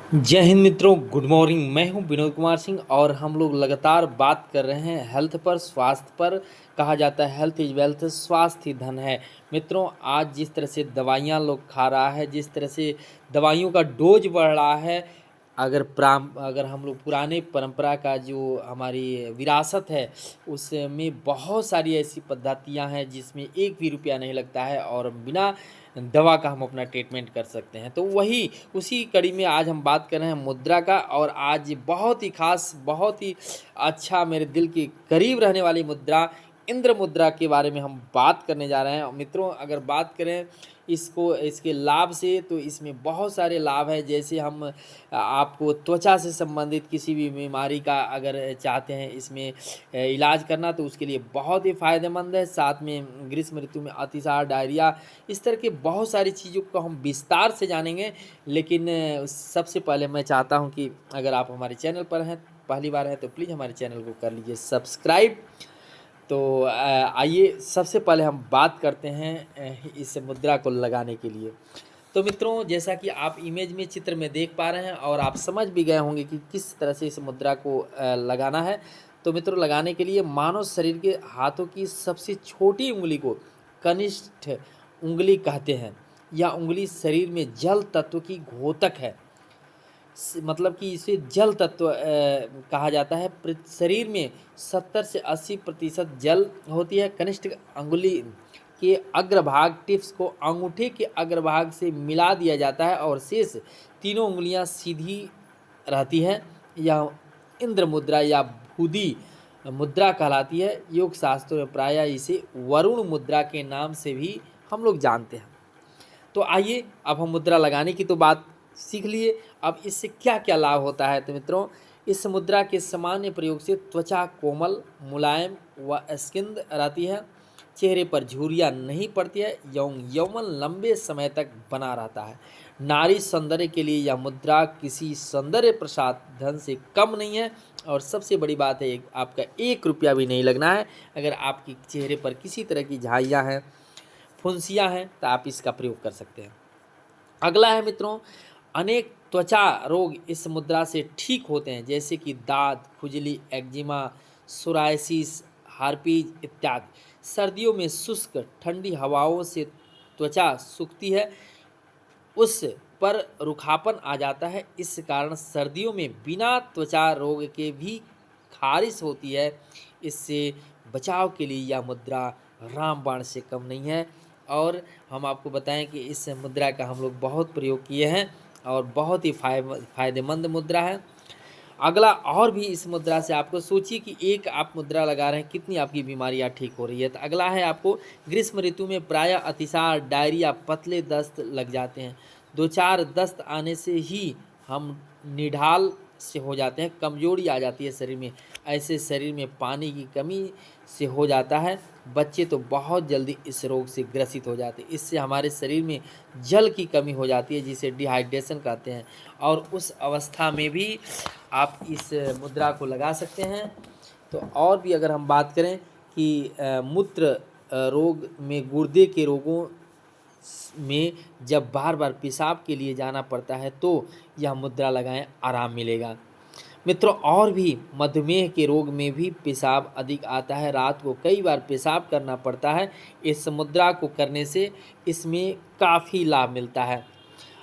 जय हिंद मित्रों, good morning. मैं हूं विनोद कुमार सिंह और हम लोग लगातार बात कर रहे हैं हेल्थ पर, स्वास्थ्य पर। कहा जाता है हेल्थ इज वेल्थ, स्वास्थ्य ही धन है। मित्रों, आज जिस तरह से दवाइयां लोग खा रहा है, जिस तरह से दवाइयों का डोज बढ़ रहा है, अगर हम लोग पुराने परंपरा का जो हमारी विरासत है, उसमें बहुत सारी ऐसी पद्धतियां हैं जिसमें एक भी रुपया नहीं लगता है और बिना दवा का हम अपना ट्रीटमेंट कर सकते हैं। तो वही उसी कड़ी में आज हम बात कर रहे हैं मुद्रा का, और आज बहुत ही खास, बहुत ही अच्छा, मेरे दिल के करीब रहने वाली मुद्रा इंद्र मुद्रा के बारे में हम बात करने जा रहे हैं। मित्रों, अगर बात करें इसके लाभ से, तो इसमें बहुत सारे लाभ हैं। जैसे हम आपको त्वचा से संबंधित किसी भी बीमारी का अगर चाहते हैं इसमें इलाज करना, तो उसके लिए बहुत ही फ़ायदेमंद है। साथ में ग्रीष्म ऋतु में अतिसार, डायरिया, इस तरह की बहुत सारी चीज़ों को हम विस्तार से जानेंगे। लेकिन सबसे पहले मैं चाहता हूं कि अगर आप हमारे चैनल पर हैं, पहली बार हैं, तो प्लीज़ हमारे चैनल को कर लीजिए सब्सक्राइब। तो आइए सबसे पहले हम बात करते हैं इस मुद्रा को लगाने के लिए। तो मित्रों, जैसा कि आप इमेज में, चित्र में देख पा रहे हैं और आप समझ भी गए होंगे कि किस तरह से इस मुद्रा को लगाना है। तो मित्रों, लगाने के लिए मानव शरीर के हाथों की सबसे छोटी उंगली को कनिष्ठ उंगली कहते हैं। यह उंगली शरीर में जल तत्व की घोतक है। मतलब कि इसे जल तत्व कहा जाता है। शरीर में 70 से 80% जल होती है। कनिष्ठ अंगुली के अग्रभाग, टिप्स को अंगूठे के अग्रभाग से मिला दिया जाता है और शेष तीनों उंगलियां सीधी रहती हैं। यह इंद्र मुद्रा या भूदी मुद्रा कहलाती है। योग शास्त्रों में प्रायः इसे वरुण मुद्रा के नाम से भी हम लोग जानते हैं। तो आइए, अब हम मुद्रा लगाने की तो बात सीख लिए, अब इससे क्या क्या लाभ होता है। तो मित्रों, इस मुद्रा के सामान्य प्रयोग से त्वचा कोमल, मुलायम व स्किन्द रहती है। चेहरे पर झुर्रियाँ नहीं पड़ती है। यौवन लंबे समय तक बना रहता है। नारी सौंदर्य के लिए यह मुद्रा किसी सौंदर्य प्रसाधन से कम नहीं है। और सबसे बड़ी बात है, आपका 1 रुपया भी नहीं लगना है। अगर आपके चेहरे पर किसी तरह की झाइयाँ हैं, फुंसियाँ हैं, तो आप इसका प्रयोग कर सकते हैं। अगला है मित्रों, अनेक त्वचा रोग इस मुद्रा से ठीक होते हैं, जैसे कि दाद, खुजली, एक्जिमा, सोरायसिस, हार्पीज इत्यादि। सर्दियों में शुष्क ठंडी हवाओं से त्वचा सूखती है, उस पर रुखापन आ जाता है। इस कारण सर्दियों में बिना त्वचा रोग के भी खारिश होती है। इससे बचाव के लिए यह मुद्रा रामबाण से कम नहीं है। और हम आपको बताएं कि इस मुद्रा का हम लोग बहुत प्रयोग किए हैं और बहुत ही फायदेमंद मुद्रा है। अगला, और भी इस मुद्रा से आपको सोचिए कि एक आप मुद्रा लगा रहे हैं, कितनी आपकी बीमारियां ठीक हो रही है। तो अगला है आपको, ग्रीष्म ऋतु में प्रायः अतिसार, डायरिया, पतले दस्त लग जाते हैं। 2-4 दस्त आने से ही हम निढाल से हो जाते हैं, कमजोरी आ जाती है शरीर में। ऐसे शरीर में पानी की कमी से हो जाता है। बच्चे तो बहुत जल्दी इस रोग से ग्रसित हो जाते हैं। इससे हमारे शरीर में जल की कमी हो जाती है, जिसे डिहाइड्रेशन कहते हैं। और उस अवस्था में भी आप इस मुद्रा को लगा सकते हैं। तो और भी अगर हम बात करें कि मूत्र रोग में, गुर्दे के रोगों में जब बार बार पेशाब के लिए जाना पड़ता है, तो यह मुद्रा लगाएं, आराम मिलेगा। मित्रों, और भी मधुमेह के रोग में भी पेशाब अधिक आता है, रात को कई बार पेशाब करना पड़ता है। इस मुद्रा को करने से इसमें काफ़ी लाभ मिलता है।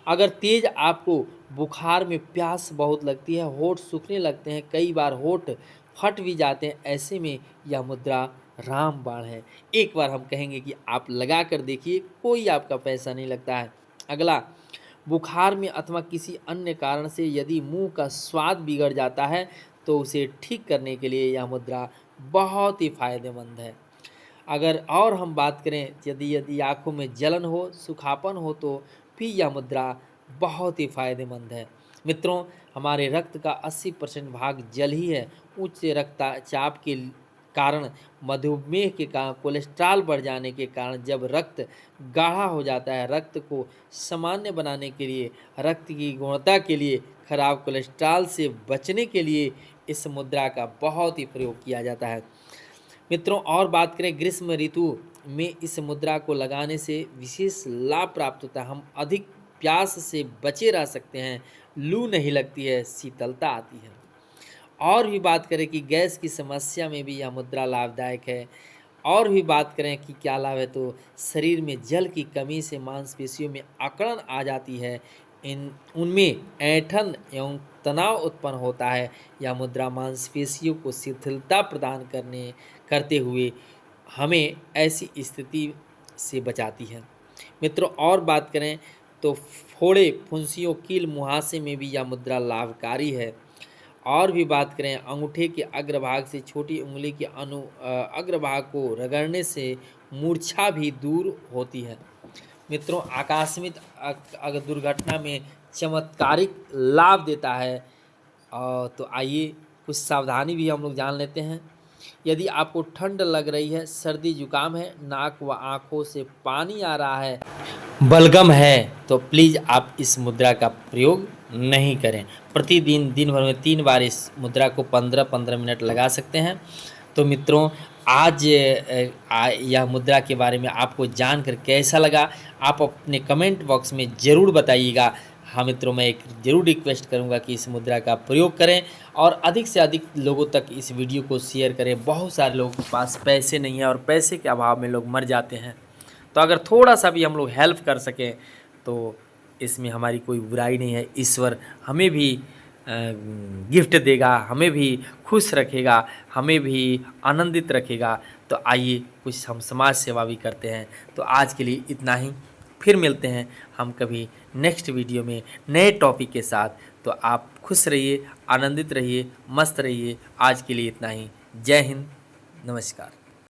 अगर तेज आपको बुखार में प्यास बहुत लगती है, होठ सूखने लगते हैं, कई बार होठ फट भी जाते हैं, ऐसे में यह मुद्रा रामबाण है। एक बार हम कहेंगे कि आप लगा कर देखिए, कोई आपका पैसा नहीं लगता है। अगला, बुखार में अथवा किसी अन्य कारण से यदि मुंह का स्वाद बिगड़ जाता है, तो उसे ठीक करने के लिए यह मुद्रा बहुत ही फायदेमंद है। अगर और हम बात करें, यदि यदि आँखों में जलन हो, सूखापन हो, तो भी यह मुद्रा बहुत ही फायदेमंद है। मित्रों, हमारे रक्त का 80% भाग जल ही है। उच्च रक्तचाप के कारण, मधुमेह के कारण, कोलेस्ट्रॉल बढ़ जाने के कारण जब रक्त गाढ़ा हो जाता है, रक्त को सामान्य बनाने के लिए, रक्त की गुणवत्ता के लिए, खराब कोलेस्ट्रॉल से बचने के लिए इस मुद्रा का बहुत ही प्रयोग किया जाता है। मित्रों, और बात करें, ग्रीष्म ऋतु में इस मुद्रा को लगाने से विशेष लाभ प्राप्त होता है। हम अधिक प्यास से बचे रह सकते हैं, लू नहीं लगती है, शीतलता आती है। और भी बात करें कि गैस की समस्या में भी यह मुद्रा लाभदायक है। और भी बात करें कि क्या लाभ है, तो शरीर में जल की कमी से मांसपेशियों में अकड़न आ जाती है, इन उनमें ऐंठन एवं तनाव उत्पन्न होता है। यह मुद्रा मांसपेशियों को शिथिलता प्रदान करते हुए हमें ऐसी स्थिति से बचाती है। मित्रों, और बात करें तो फोड़े, फुंसियों, कील, मुहासे में भी यह मुद्रा लाभकारी है। और भी बात करें, अंगूठे के अग्रभाग से छोटी उंगली के अग्रभाग को रगड़ने से मूर्छा भी दूर होती है। मित्रों, आकस्मिक अगर दुर्घटना में चमत्कारिक लाभ देता है। तो आइए कुछ सावधानी भी हम लोग जान लेते हैं। यदि आपको ठंड लग रही है, सर्दी जुकाम है, नाक व आँखों से पानी आ रहा है, बलगम है, तो प्लीज़ आप इस मुद्रा का प्रयोग नहीं करें। प्रतिदिन दिन भर में 3 बार इस मुद्रा को 15-15 मिनट लगा सकते हैं। तो मित्रों, आज यह मुद्रा के बारे में आपको जानकर कैसा लगा, आप अपने कमेंट बॉक्स में ज़रूर बताइएगा। हाँ मित्रों, मैं एक ज़रूर रिक्वेस्ट करूँगा कि इस मुद्रा का प्रयोग करें और अधिक से अधिक लोगों तक इस वीडियो को शेयर करें। बहुत सारे लोगों के पास पैसे नहीं है और पैसे के अभाव में लोग मर जाते हैं। तो अगर थोड़ा सा भी हम लोग हेल्प कर सकें तो इसमें हमारी कोई बुराई नहीं है। ईश्वर हमें भी गिफ्ट देगा, हमें भी खुश रखेगा, हमें भी आनंदित रखेगा। तो आइए कुछ हम समाज सेवा भी करते हैं। तो आज के लिए इतना ही, फिर मिलते हैं हम कभी नेक्स्ट वीडियो में नए टॉपिक के साथ। तो आप खुश रहिए, आनंदित रहिए, मस्त रहिए। आज के लिए इतना ही। जय हिंद, नमस्कार।